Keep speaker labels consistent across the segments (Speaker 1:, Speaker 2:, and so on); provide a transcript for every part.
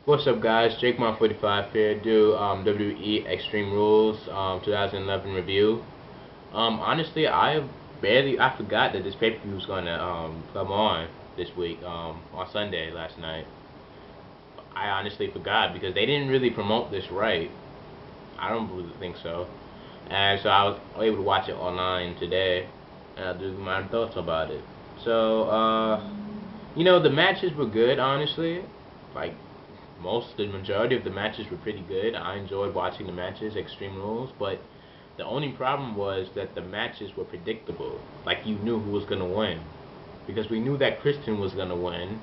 Speaker 1: What's up, guys? Jake Mon 45 here. Do WWE Extreme Rules 2011 review. Honestly, I forgot that this pay per view was gonna come on this week on Sunday last night. I honestly forgot because they didn't really promote this right. I don't really think so, and so I was able to watch it online today, and I'll do my thoughts about it. So, the matches were good, honestly. Like, the majority of the matches were pretty good. I enjoyed watching the matches, Extreme Rules, but the only problem was that the matches were predictable. Like, you knew who was going to win. Because we knew that Christian was going to win.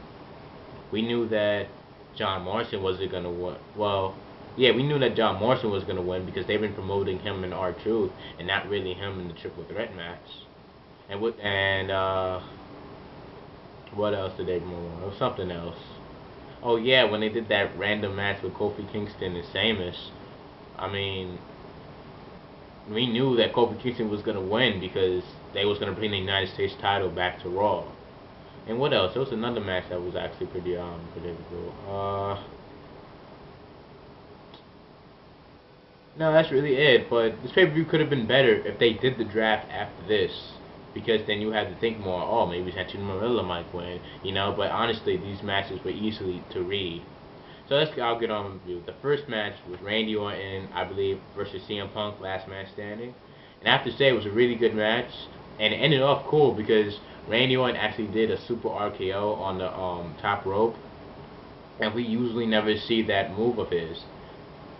Speaker 1: We knew that John Morrison wasn't going to win. Well, yeah, we knew that John Morrison was going to win because they've been promoting him in R-Truth and not really him in the Triple Threat match. What else did they promote? It was something else. Oh yeah, when they did that random match with Kofi Kingston and Sheamus, I mean, we knew that Kofi Kingston was gonna win because they was gonna bring the United States title back to Raw. And what else? There was another match that was actually pretty predictable. No, that's really it. But this pay per view could have been better if they did the draft after this, because then you had to think more. Oh, maybe Santino Marella might win, But honestly, these matches were easily to read. So I'll get on with you. The first match was Randy Orton, I believe, versus CM Punk, last man standing. And I have to say it was a really good match, and it ended off cool because Randy Orton actually did a super RKO on the top rope, and we usually never see that move of his.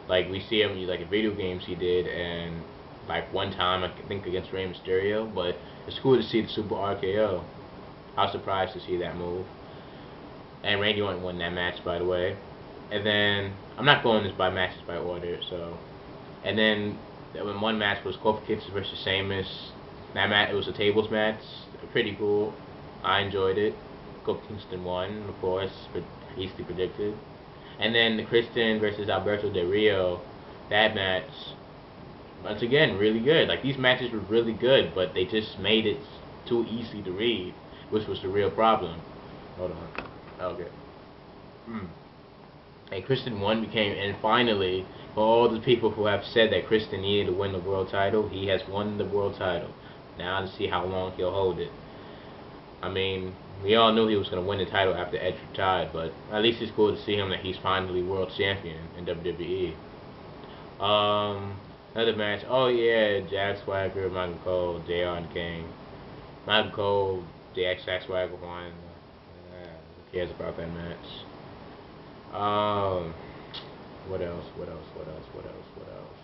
Speaker 1: Like, we see him like in video games he did, and like one time I think against Rey Mysterio, but it's cool to see the super RKO. I was surprised to see that move. And Randy Orton won that match, by the way. And then I'm not going this by matches by order, so. And then when one match was Kofi Kingston versus Sheamus. That match, it was a tables match, pretty cool. I enjoyed it. Kofi Kingston won, of course, but easily predicted. And then the Christian versus Alberto Del Rio, that match, once again, really good. Like, these matches were really good, but they just made it too easy to read, which was the real problem. Hold on. Okay. Hmm. And Christian won became, and finally, for all the people who have said that Christian needed to win the world title, he has won the world title. Now to see how long he'll hold it. I mean, we all knew he was going to win the title after Edge retired, but at least it's cool to see him that he's finally world champion in WWE. Another match. Oh yeah, Jack Swagger, Michael Cole, JR and Kane. Michael Cole, Jack Swagger won. Who cares about that match? Um, what else? What else? What else? What else? What else?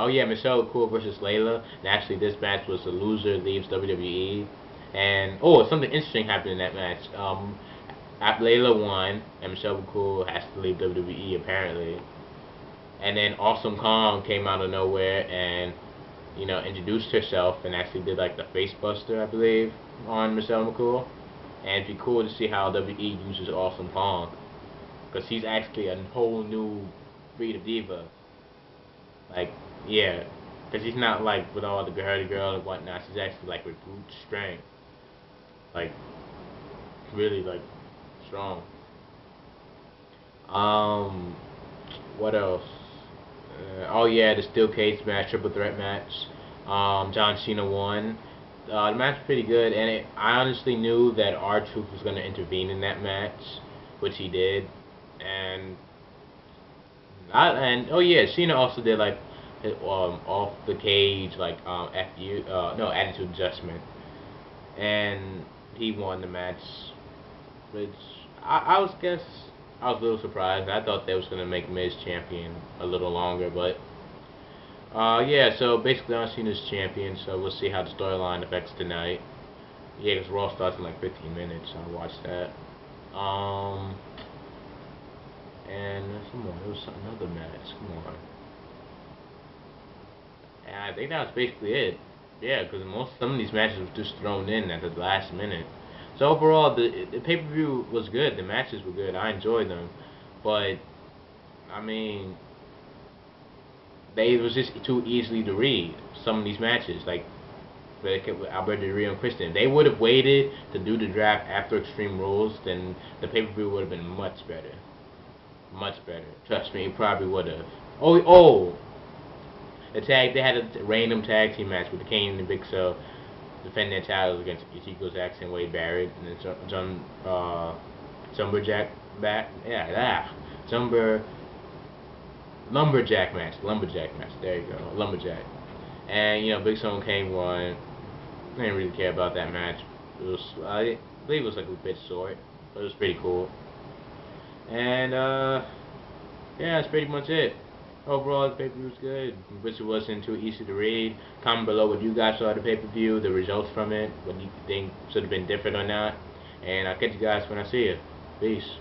Speaker 1: Oh yeah, Michelle McCool versus Layla. And actually, this match was the loser leaves WWE. And something interesting happened in that match. Layla won, and Michelle McCool has to leave WWE apparently. And then Awesome Kong came out of nowhere and introduced herself and actually did like the face buster, I believe, on Michelle McCool. And it'd be cool to see how WWE uses Awesome Kong, because he's actually a whole new breed of diva. Like, yeah, because he's not like with all the girl and whatnot. He's actually like with brute strength, like really like strong. Um, what else? Oh yeah, the steel cage match, triple threat match. John Cena won. The match was pretty good, and I honestly knew that R-Truth was going to intervene in that match, which he did. And oh yeah, Cena also did like off the cage like FU no attitude adjustment, and he won the match, which I was guess I was a little surprised. I thought they was gonna make Miz champion a little longer, but yeah. So basically, I'm Cena's champion. So we'll see how the storyline affects tonight. Yeah, because Raw starts in like 15 minutes. So I'll watch that. Um, and come on, there was another match. Come on. And I think that was basically it. Yeah, because some of these matches were just thrown in at the last minute. So overall, the pay per view was good. The matches were good. I enjoyed them, but I mean, they was just too easily to read. Some of these matches, like with Alberto Del Rio and Christian, they would have waited to do the draft after Extreme Rules, then the pay per view would have been much better. Much better. Trust me, he probably would have. Oh, they had a random tag team match with the Kane and the Big Show defending their titles against Ezekiel Jackson and Wade Barrett, and then Lumberjack back. Yeah, Lumberjack match. There you go, Lumberjack. And Big Show and Kane won. I didn't really care about that match. I believe it was like a bit short, but it was pretty cool. And yeah, that's pretty much it. Overall, the pay-per-view was good. Wish it wasn't too easy to read. Comment below what you guys saw of the pay-per-view, the results from it, what you think should have been different or not. And I'll catch you guys when I see you. Peace.